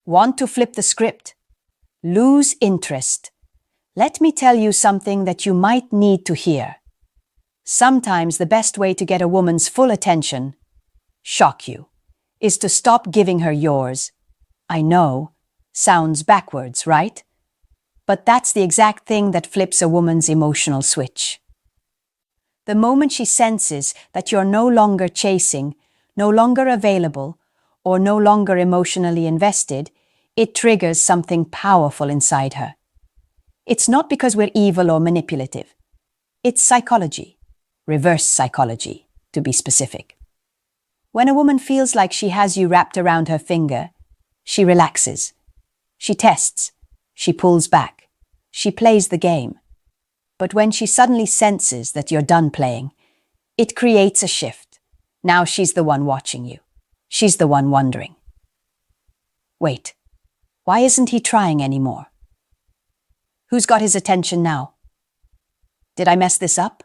Want to flip the script? Lose interest. Let me tell you something that you might need to hear. Sometimes the best way to get a woman's full attention, shock you, is to stop giving her yours. I know, sounds backwards, right? But that's the exact thing that flips a woman's emotional switch. The moment she senses that you're no longer chasing, no longer available, or no longer emotionally invested, it triggers something powerful inside her. It's not because we're evil or manipulative. It's psychology, reverse psychology, to be specific. When a woman feels like she has you wrapped around her finger, she relaxes. She tests. She pulls back. She plays the game. But when she suddenly senses that you're done playing, it creates a shift. Now she's the one watching you. She's the one wondering. Wait, why isn't he trying anymore? Who's got his attention now? Did I mess this up?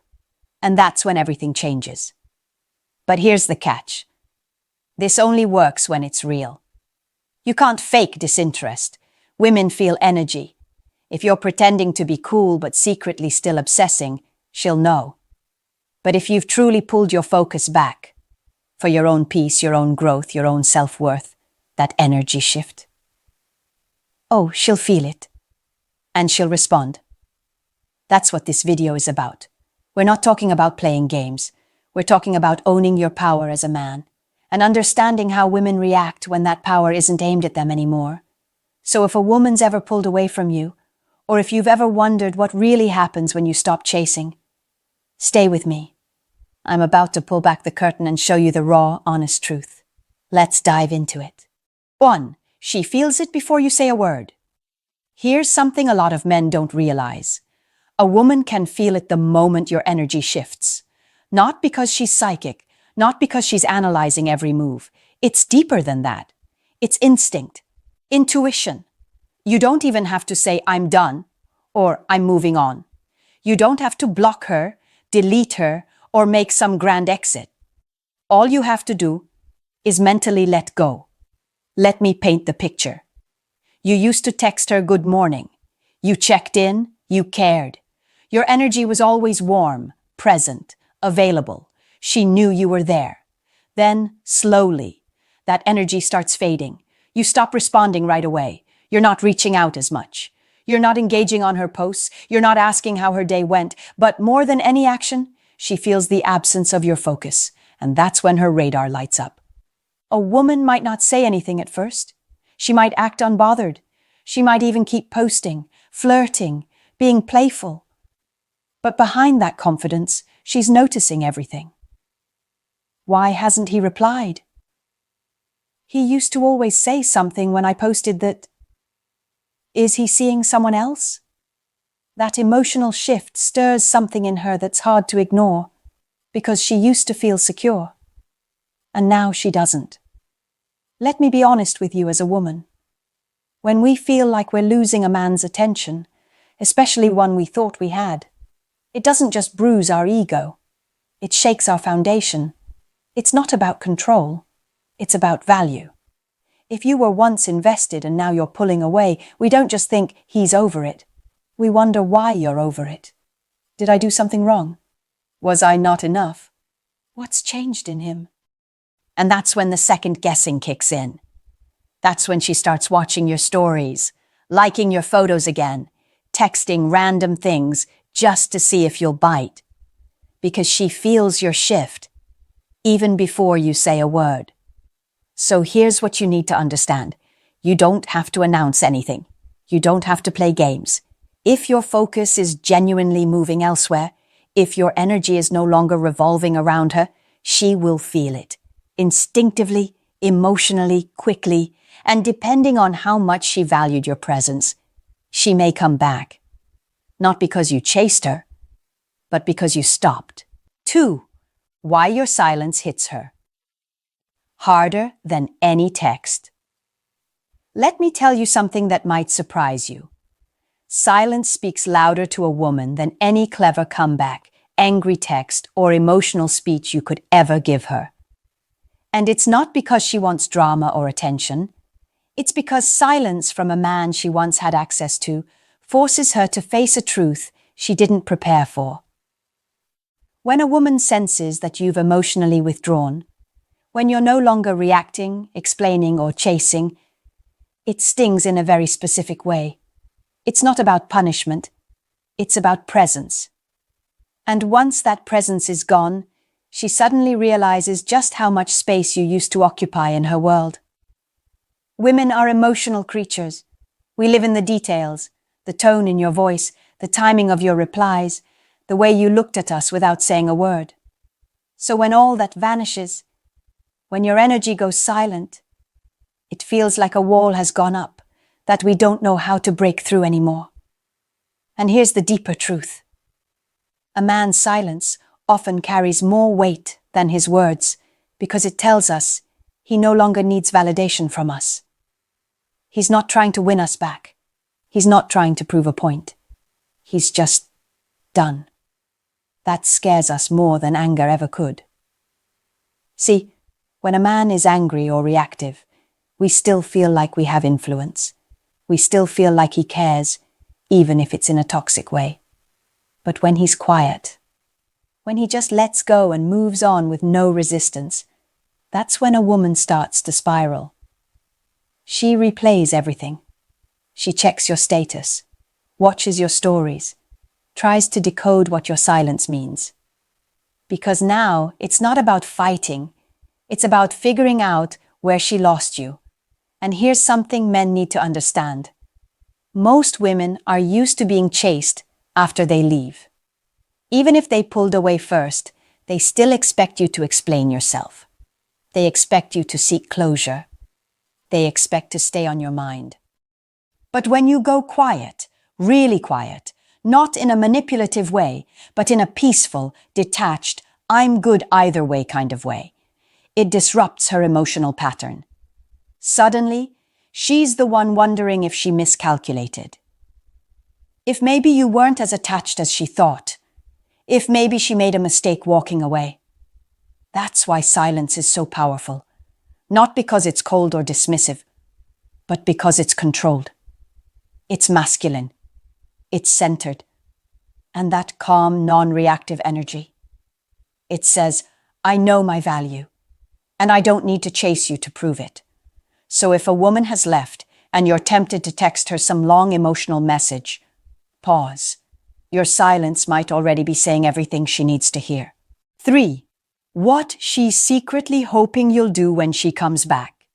And that's when everything changes. But here's the catch. This only works when it's real. You can't fake disinterest. Women feel energy. If you're pretending to be cool but secretly still obsessing, she'll know. But if you've truly pulled your focus back, for your own peace, your own growth, your own self-worth, that energy shift, oh, she'll feel it. And she'll respond. That's what this video is about. We're not talking about playing games. We're talking about owning your power as a man and understanding how women react when that power isn't aimed at them anymore. So if a woman's ever pulled away from you, or if you've ever wondered what really happens when you stop chasing, stay with me. I'm about to pull back the curtain and show you the raw, honest truth. Let's dive into it. 1. She feels it before you say a word. Here's something a lot of men don't realize. A woman can feel it the moment your energy shifts. Not because she's psychic, not because she's analyzing every move. It's deeper than that. It's instinct, intuition. You don't even have to say, I'm done, or I'm moving on. You don't have to block her, delete her, or make some grand exit. All you have to do is mentally let go. Let me paint the picture. You used to text her good morning. You checked in, you cared. Your energy was always warm, present, available. She knew you were there. Then, slowly, that energy starts fading. You stop responding right away. You're not reaching out as much. You're not engaging on her posts. You're not asking how her day went. But more than any action, she feels the absence of your focus. And that's when her radar lights up. A woman might not say anything at first. She might act unbothered. She might even keep posting, flirting, being playful. But behind that confidence, she's noticing everything. Why hasn't he replied? He used to always say something when I posted that. Is he seeing someone else? That emotional shift stirs something in her that's hard to ignore, because she used to feel secure. And now she doesn't. Let me be honest with you as a woman. When we feel like we're losing a man's attention, especially one we thought we had, it doesn't just bruise our ego. It shakes our foundation. It's not about control. It's about value. If you were once invested and now you're pulling away, we don't just think he's over it. We wonder why you're over it. Did I do something wrong? Was I not enough? What's changed in him? And that's when the second guessing kicks in. That's when she starts watching your stories, liking your photos again, texting random things just to see if you'll bite. Because she feels your shift, even before you say a word. So here's what you need to understand. You don't have to announce anything. You don't have to play games. If your focus is genuinely moving elsewhere, if your energy is no longer revolving around her, she will feel it. Instinctively, emotionally, quickly, and depending on how much she valued your presence, she may come back. Not because you chased her, but because you stopped. 2. Why your silence hits her. Harder than any text. Let me tell you something that might surprise you. Silence speaks louder to a woman than any clever comeback, angry text, or emotional speech you could ever give her. And it's not because she wants drama or attention. It's because silence from a man she once had access to forces her to face a truth she didn't prepare for. When a woman senses that you've emotionally withdrawn, when you're no longer reacting, explaining, or chasing, it stings in a very specific way. It's not about punishment, it's about presence. And once that presence is gone, she suddenly realizes just how much space you used to occupy in her world. Women are emotional creatures. We live in the details, the tone in your voice, the timing of your replies, the way you looked at us without saying a word. So when all that vanishes, when your energy goes silent, it feels like a wall has gone up that we don't know how to break through anymore. And here's the deeper truth. A man's silence often carries more weight than his words because it tells us he no longer needs validation from us. He's not trying to win us back. He's not trying to prove a point. He's just done. That scares us more than anger ever could. See, when a man is angry or reactive, we still feel like we have influence. We still feel like he cares, even if it's in a toxic way. But when he's quiet, when he just lets go and moves on with no resistance, that's when a woman starts to spiral. She replays everything. She checks your status, watches your stories, tries to decode what your silence means. Because now it's not about fighting, it's about figuring out where she lost you. And here's something men need to understand. Most women are used to being chased after they leave. Even if they pulled away first, they still expect you to explain yourself. They expect you to seek closure. They expect to stay on your mind. But when you go quiet, really quiet, not in a manipulative way, but in a peaceful, detached, I'm good either way kind of way, it disrupts her emotional pattern. Suddenly, she's the one wondering if she miscalculated. If maybe you weren't as attached as she thought. If maybe she made a mistake walking away. That's why silence is so powerful. Not because it's cold or dismissive, but because it's controlled. It's masculine. It's centered. And that calm, non-reactive energy. It says, I know my value, and I don't need to chase you to prove it. So if a woman has left and you're tempted to text her some long emotional message, pause. Your silence might already be saying everything she needs to hear. 3. What she's secretly hoping you'll do when she comes back.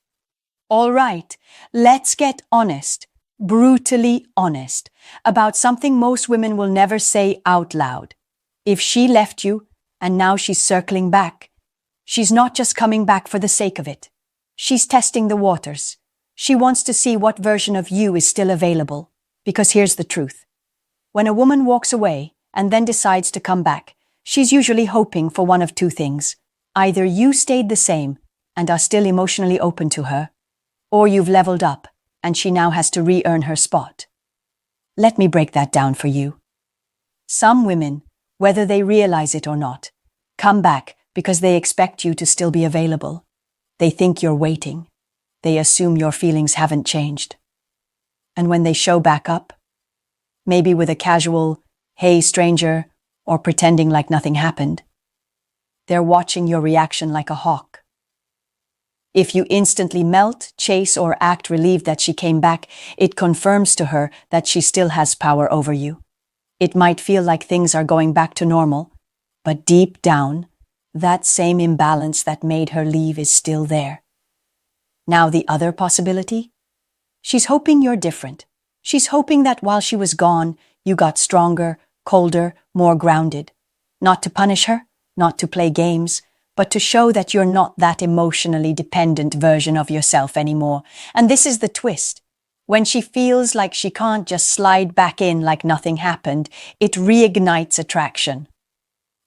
All right, let's get honest, brutally honest, about something most women will never say out loud. If she left you and now she's circling back, she's not just coming back for the sake of it. She's testing the waters. She wants to see what version of you is still available. Because here's the truth. When a woman walks away and then decides to come back, she's usually hoping for one of two things. Either you stayed the same and are still emotionally open to her, or you've leveled up and she now has to re-earn her spot. Let me break that down for you. Some women, whether they realize it or not, come back because they expect you to still be available. They think you're waiting. They assume your feelings haven't changed. And when they show back up, maybe with a casual, hey stranger, or pretending like nothing happened, they're watching your reaction like a hawk. If you instantly melt, chase, or act relieved that she came back, it confirms to her that she still has power over you. It might feel like things are going back to normal, but deep down, that same imbalance that made her leave is still there. Now the other possibility? She's hoping you're different. She's hoping that while she was gone, you got stronger, colder, more grounded. Not to punish her, not to play games, but to show that you're not that emotionally dependent version of yourself anymore. And this is the twist. When she feels like she can't just slide back in like nothing happened, it reignites attraction.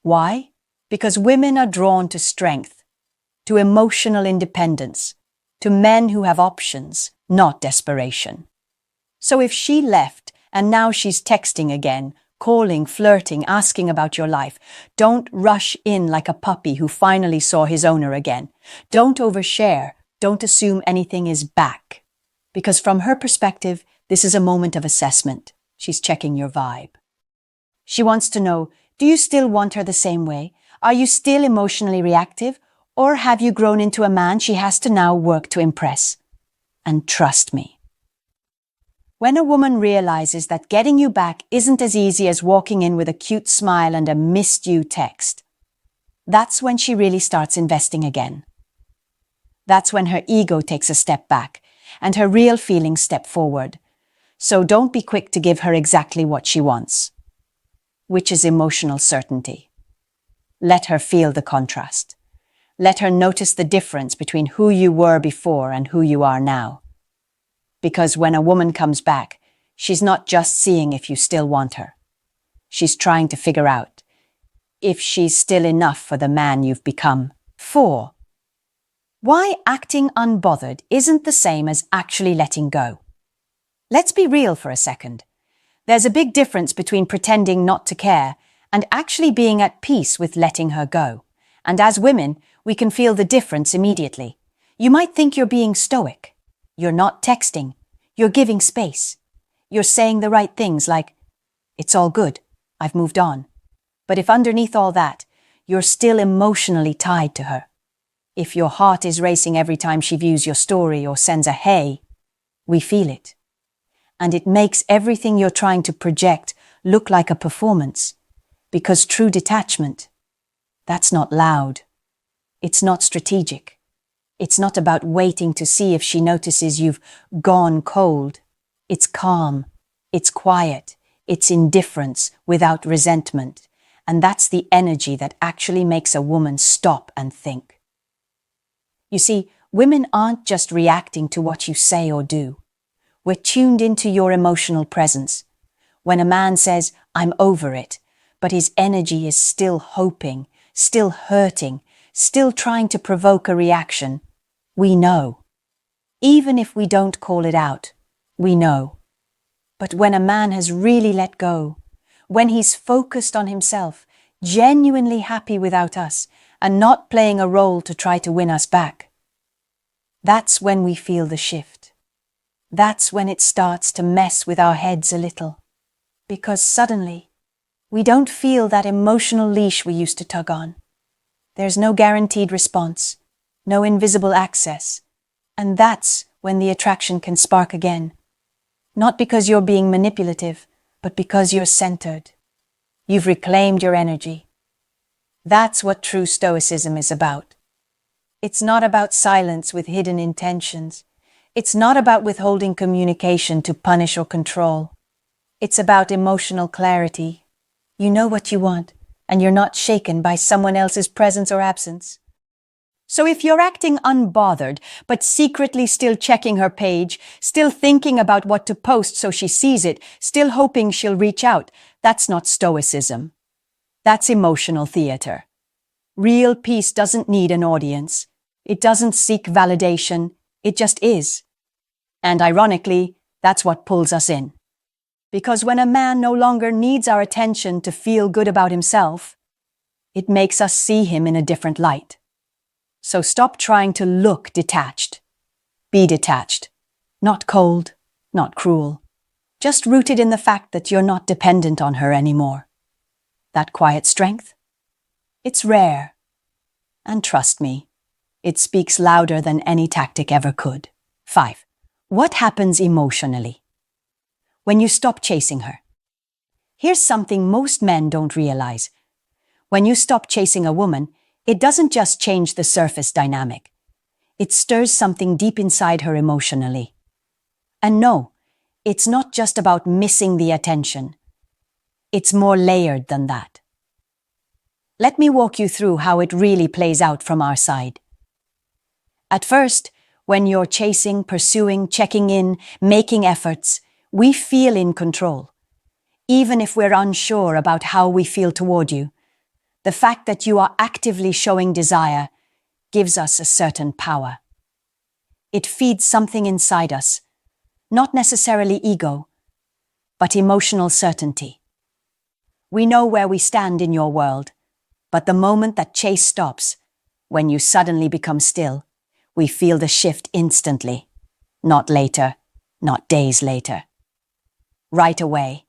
Why? Because women are drawn to strength, to emotional independence, to men who have options, not desperation. So if she left and now she's texting again, calling, flirting, asking about your life, don't rush in like a puppy who finally saw his owner again. Don't overshare. Don't assume anything is back. Because from her perspective, this is a moment of assessment. She's checking your vibe. She wants to know, do you still want her the same way? Are you still emotionally reactive? Or have you grown into a man she has to now work to impress? And trust me, when a woman realizes that getting you back isn't as easy as walking in with a cute smile and a missed you text, that's when she really starts investing again. That's when her ego takes a step back and her real feelings step forward. So don't be quick to give her exactly what she wants, which is emotional certainty. Let her feel the contrast. Let her notice the difference between who you were before and who you are now. Because when a woman comes back, she's not just seeing if you still want her. She's trying to figure out if she's still enough for the man you've become. 4. Why acting unbothered isn't the same as actually letting go. Let's be real for a second. There's a big difference between pretending not to care and actually being at peace with letting her go. And as women, we can feel the difference immediately. You might think you're being stoic. You're not texting. You're giving space. You're saying the right things like, it's all good, I've moved on. But if underneath all that, you're still emotionally tied to her, if your heart is racing every time she views your story or sends a hey, we feel it. And it makes everything you're trying to project look like a performance. Because true detachment, that's not loud. It's not strategic. It's not about waiting to see if she notices you've gone cold. It's calm. It's quiet. It's indifference without resentment. And that's the energy that actually makes a woman stop and think. You see, women aren't just reacting to what you say or do. We're tuned into your emotional presence. When a man says, I'm over it, but his energy is still hoping, still hurting, still trying to provoke a reaction, we know. Even if we don't call it out, we know. But when a man has really let go, when he's focused on himself, genuinely happy without us, and not playing a role to try to win us back, that's when we feel the shift. That's when it starts to mess with our heads a little. Because suddenly, we don't feel that emotional leash we used to tug on. There's no guaranteed response, no invisible access. And that's when the attraction can spark again. Not because you're being manipulative, but because you're centered. You've reclaimed your energy. That's what true stoicism is about. It's not about silence with hidden intentions. It's not about withholding communication to punish or control. It's about emotional clarity. You know what you want, and you're not shaken by someone else's presence or absence. So if you're acting unbothered, but secretly still checking her page, still thinking about what to post so she sees it, still hoping she'll reach out, that's not stoicism. That's emotional theater. Real peace doesn't need an audience. It doesn't seek validation. It just is. And ironically, that's what pulls us in. Because when a man no longer needs our attention to feel good about himself, it makes us see him in a different light. So stop trying to look detached. Be detached. Not cold, not cruel. Just rooted in the fact that you're not dependent on her anymore. That quiet strength? It's rare. And trust me, it speaks louder than any tactic ever could. 5. What happens emotionally when you stop chasing her? Here's something most men don't realize. When you stop chasing a woman, it doesn't just change the surface dynamic. It stirs something deep inside her emotionally. And no, it's not just about missing the attention. It's more layered than that. Let me walk you through how it really plays out from our side. At first, when you're chasing, pursuing, checking in, making efforts, we feel in control. Even if we're unsure about how we feel toward you, the fact that you are actively showing desire gives us a certain power. It feeds something inside us, not necessarily ego, but emotional certainty. We know where we stand in your world, but the moment that chase stops, when you suddenly become still, we feel the shift instantly. Not later, not days later. Right away,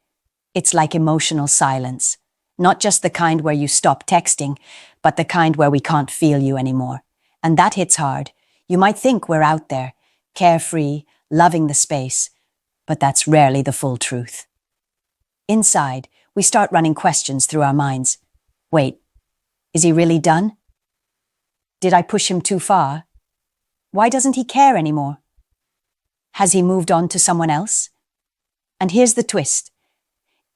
it's like emotional silence, not just the kind where you stop texting, but the kind where we can't feel you anymore. And that hits hard. You might think we're out there, carefree, loving the space, but that's rarely the full truth. Inside, we start running questions through our minds. Wait, is he really done? Did I push him too far? Why doesn't he care anymore? Has he moved on to someone else? And here's the twist.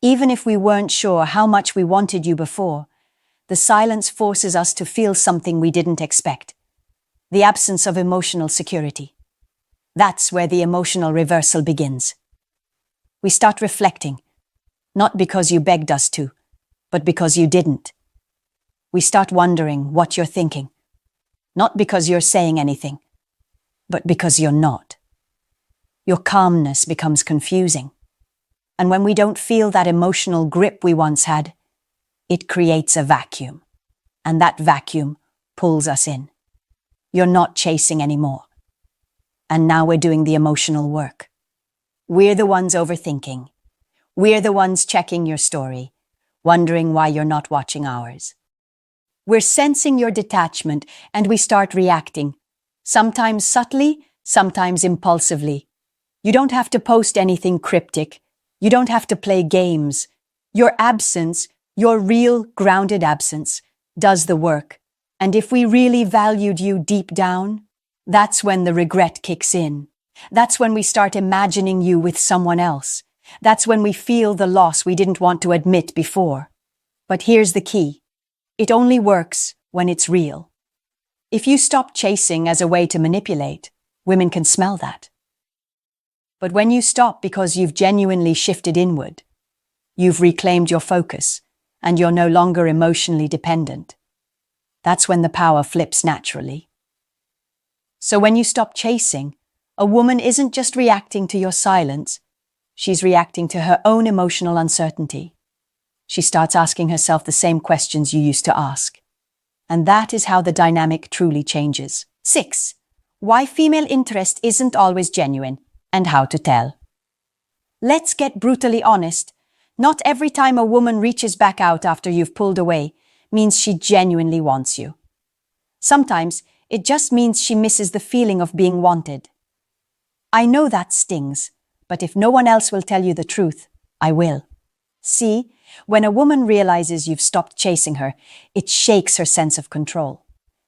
Even if we weren't sure how much we wanted you before, the silence forces us to feel something we didn't expect. The absence of emotional security. That's where the emotional reversal begins. We start reflecting, not because you begged us to, but because you didn't. We start wondering what you're thinking, not because you're saying anything, but because you're not. Your calmness becomes confusing. And when we don't feel that emotional grip we once had, it creates a vacuum. And that vacuum pulls us in. You're not chasing anymore. And now we're doing the emotional work. We're the ones overthinking. We're the ones checking your story, wondering why you're not watching ours. We're sensing your detachment and we start reacting, sometimes subtly, sometimes impulsively. You don't have to post anything cryptic. You don't have to play games. Your absence, your real grounded absence, does the work. And if we really valued you deep down, that's when the regret kicks in. That's when we start imagining you with someone else. That's when we feel the loss we didn't want to admit before. But here's the key. It only works when it's real. If you stop chasing as a way to manipulate, women can smell that. But when you stop because you've genuinely shifted inward, you've reclaimed your focus, and you're no longer emotionally dependent, that's when the power flips naturally. So when you stop chasing, a woman isn't just reacting to your silence, she's reacting to her own emotional uncertainty. She starts asking herself the same questions you used to ask. And that is how the dynamic truly changes. 6. Why female interest isn't always genuine, and how to tell. Let's get brutally honest. Not every time a woman reaches back out after you've pulled away means she genuinely wants you. Sometimes it just means she misses the feeling of being wanted. I know that stings, but if no one else will tell you the truth, I will. See, when a woman realizes you've stopped chasing her, it shakes her sense of control.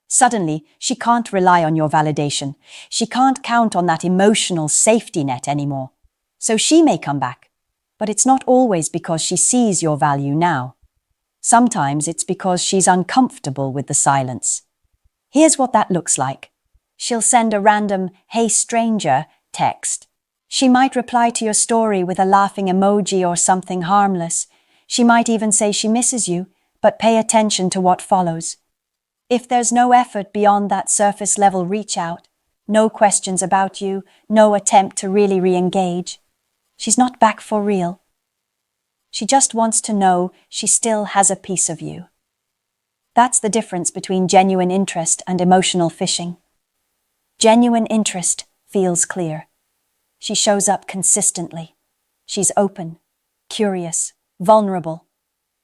Suddenly, she can't rely on your validation. She can't count on that emotional safety net anymore. So she may come back, but it's not always because she sees your value now. Sometimes it's because she's uncomfortable with the silence. Here's what that looks like. She'll send a random, "Hey stranger," text. She might reply to your story with a laughing emoji or something harmless. She might even say she misses you, but pay attention to what follows. If there's no effort beyond that surface-level reach-out, no questions about you, no attempt to really re-engage, she's not back for real. She just wants to know she still has a piece of you. That's the difference between genuine interest and emotional fishing. Genuine interest feels clear. She shows up consistently. She's open, curious, vulnerable.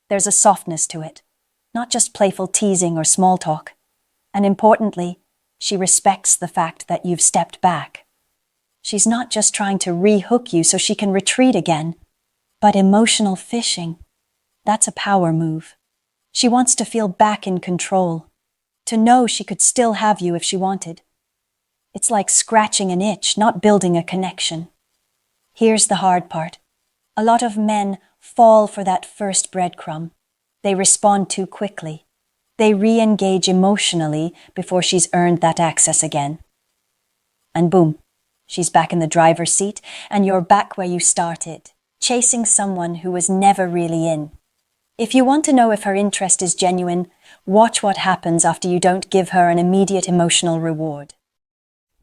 There's a softness to it, not just playful teasing or small talk. And importantly, she respects the fact that you've stepped back. She's not just trying to re-hook you so she can retreat again, but emotional fishing. That's a power move. She wants to feel back in control, to know she could still have you if she wanted. It's like scratching an itch, not building a connection. Here's the hard part. A lot of men fall for that first breadcrumb. They respond too quickly. They re-engage emotionally before she's earned that access again. And boom, she's back in the driver's seat and you're back where you started, chasing someone who was never really in. If you want to know if her interest is genuine, watch what happens after you don't give her an immediate emotional reward.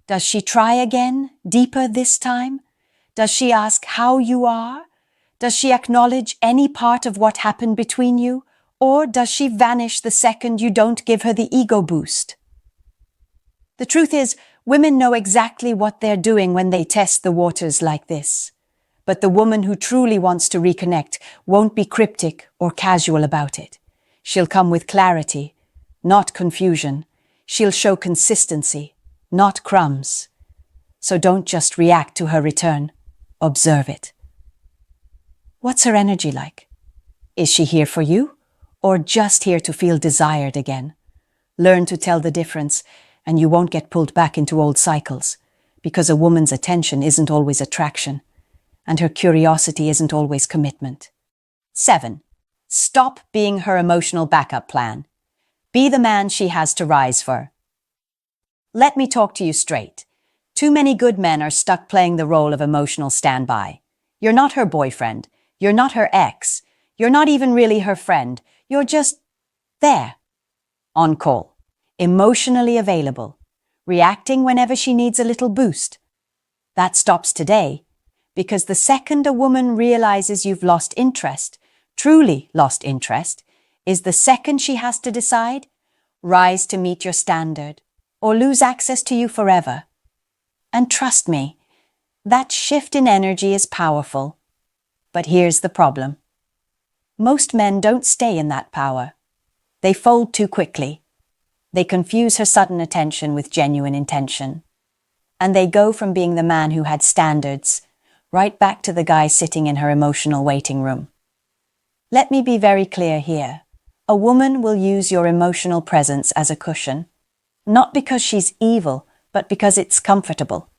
Does she try again, deeper this time? Does she ask how you are? Does she acknowledge any part of what happened between you? Or does she vanish the second you don't give her the ego boost? The truth is, Women know exactly what they're doing when they test the waters like this. But the woman who truly wants to reconnect won't be cryptic or casual about it. She'll come with clarity, not confusion. She'll show consistency, not crumbs. So don't just react to her return. Observe it. What's her energy like? Is she here for you, or just here to feel desired again? Learn to tell the difference, and you won't get pulled back into old cycles, because a woman's attention isn't always attraction, and her curiosity isn't always commitment. 7. Stop being her emotional backup plan. Be the man she has to rise for. Let me talk to you straight. Too many good men are stuck playing the role of emotional standby. You're not her boyfriend. You're not her ex. You're not even really her friend. You're just there. On call. Emotionally available. Reacting whenever she needs a little boost. That stops today, because the second a woman realizes you've lost interest, truly lost interest, is the second she has to decide, rise to meet your standard, or lose access to you forever. And trust me, that shift in energy is powerful. But here's the problem. Most men don't stay in that power. They fold too quickly. They confuse her sudden attention with genuine intention. And they go from being the man who had standards right back to the guy sitting in her emotional waiting room. Let me be very clear here. A woman will use your emotional presence as a cushion, not because she's evil, but because it's comfortable.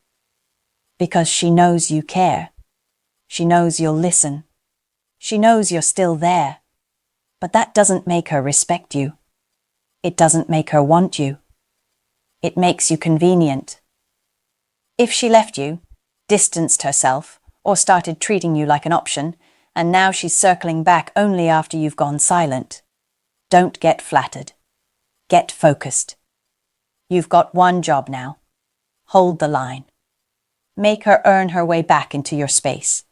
Because she knows you care. She knows you'll listen. She knows you're still there. But that doesn't make her respect you. It doesn't make her want you. It makes you convenient. If she left you, distanced herself, or started treating you like an option, and now she's circling back only after you've gone silent, don't get flattered. Get focused. You've got one job now. Hold the line. Make her earn her way back into your space.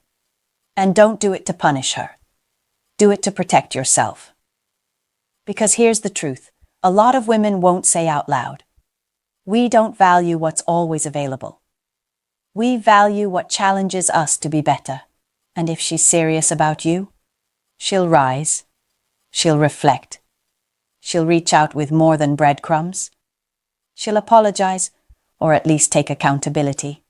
And don't do it to punish her. Do it to protect yourself. Because here's the truth. A lot of women won't say out loud. We don't value what's always available. We value what challenges us to be better. And if she's serious about you, she'll rise. She'll reflect. She'll reach out with more than breadcrumbs. She'll apologize, or at least take accountability.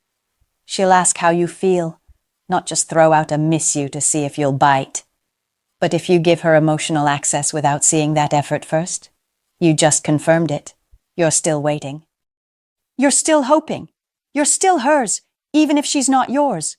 She'll ask how you feel, not just throw out a miss you to see if you'll bite. But if you give her emotional access without seeing that effort first, you just confirmed it. You're still waiting. You're still hoping. You're still hers, even if she's not yours.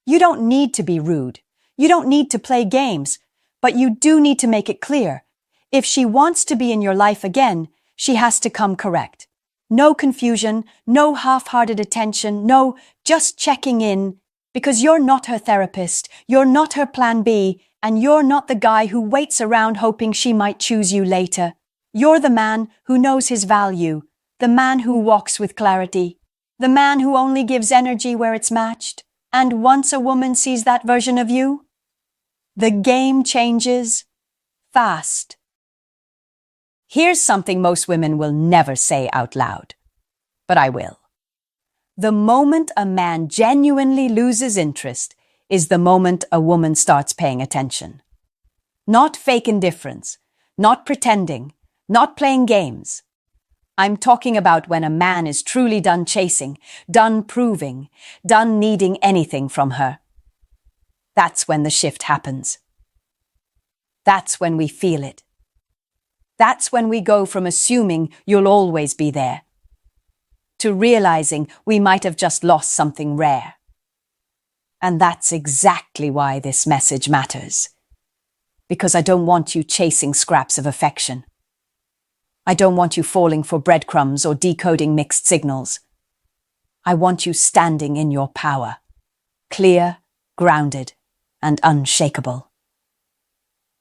You don't need to be rude. You don't need to play games. But you do need to make it clear. If she wants to be in your life again, she has to come correct. No confusion, no half-hearted attention, no just checking in, because you're not her therapist, you're not her plan B, and you're not the guy who waits around hoping she might choose you later. You're the man who knows his value, the man who walks with clarity, the man who only gives energy where it's matched. And once a woman sees that version of you, the game changes fast. Here's something most women will never say out loud, but I will. The moment a man genuinely loses interest is the moment a woman starts paying attention. Not fake indifference, not pretending, not playing games. I'm talking about when a man is truly done chasing, done proving, done needing anything from her. That's when the shift happens. That's when we feel it. That's when we go from assuming you'll always be there to realizing we might have just lost something rare. And that's exactly why this message matters. Because I don't want you chasing scraps of affection. I don't want you falling for breadcrumbs or decoding mixed signals. I want you standing in your power, clear, grounded, and unshakable.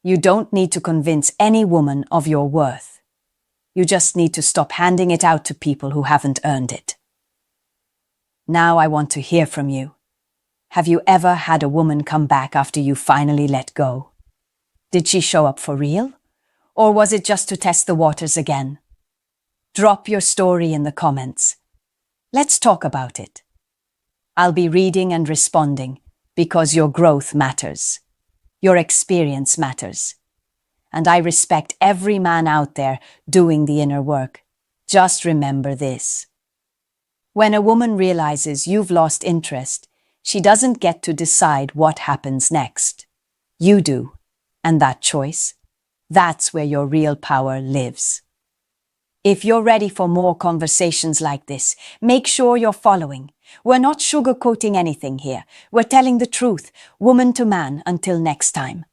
You don't need to convince any woman of your worth. You just need to stop handing it out to people who haven't earned it. Now I want to hear from you. Have you ever had a woman come back after you finally let go? Did she show up for real? Or was it just to test the waters again? Drop your story in the comments. Let's talk about it. I'll be reading and responding because your growth matters. Your experience matters. And I respect every man out there doing the inner work. Just remember this. When a woman realizes you've lost interest, she doesn't get to decide what happens next. You do. And that choice, that's where your real power lives. If you're ready for more conversations like this, make sure you're following. We're not sugarcoating anything here. We're telling the truth, woman to man. Until next time.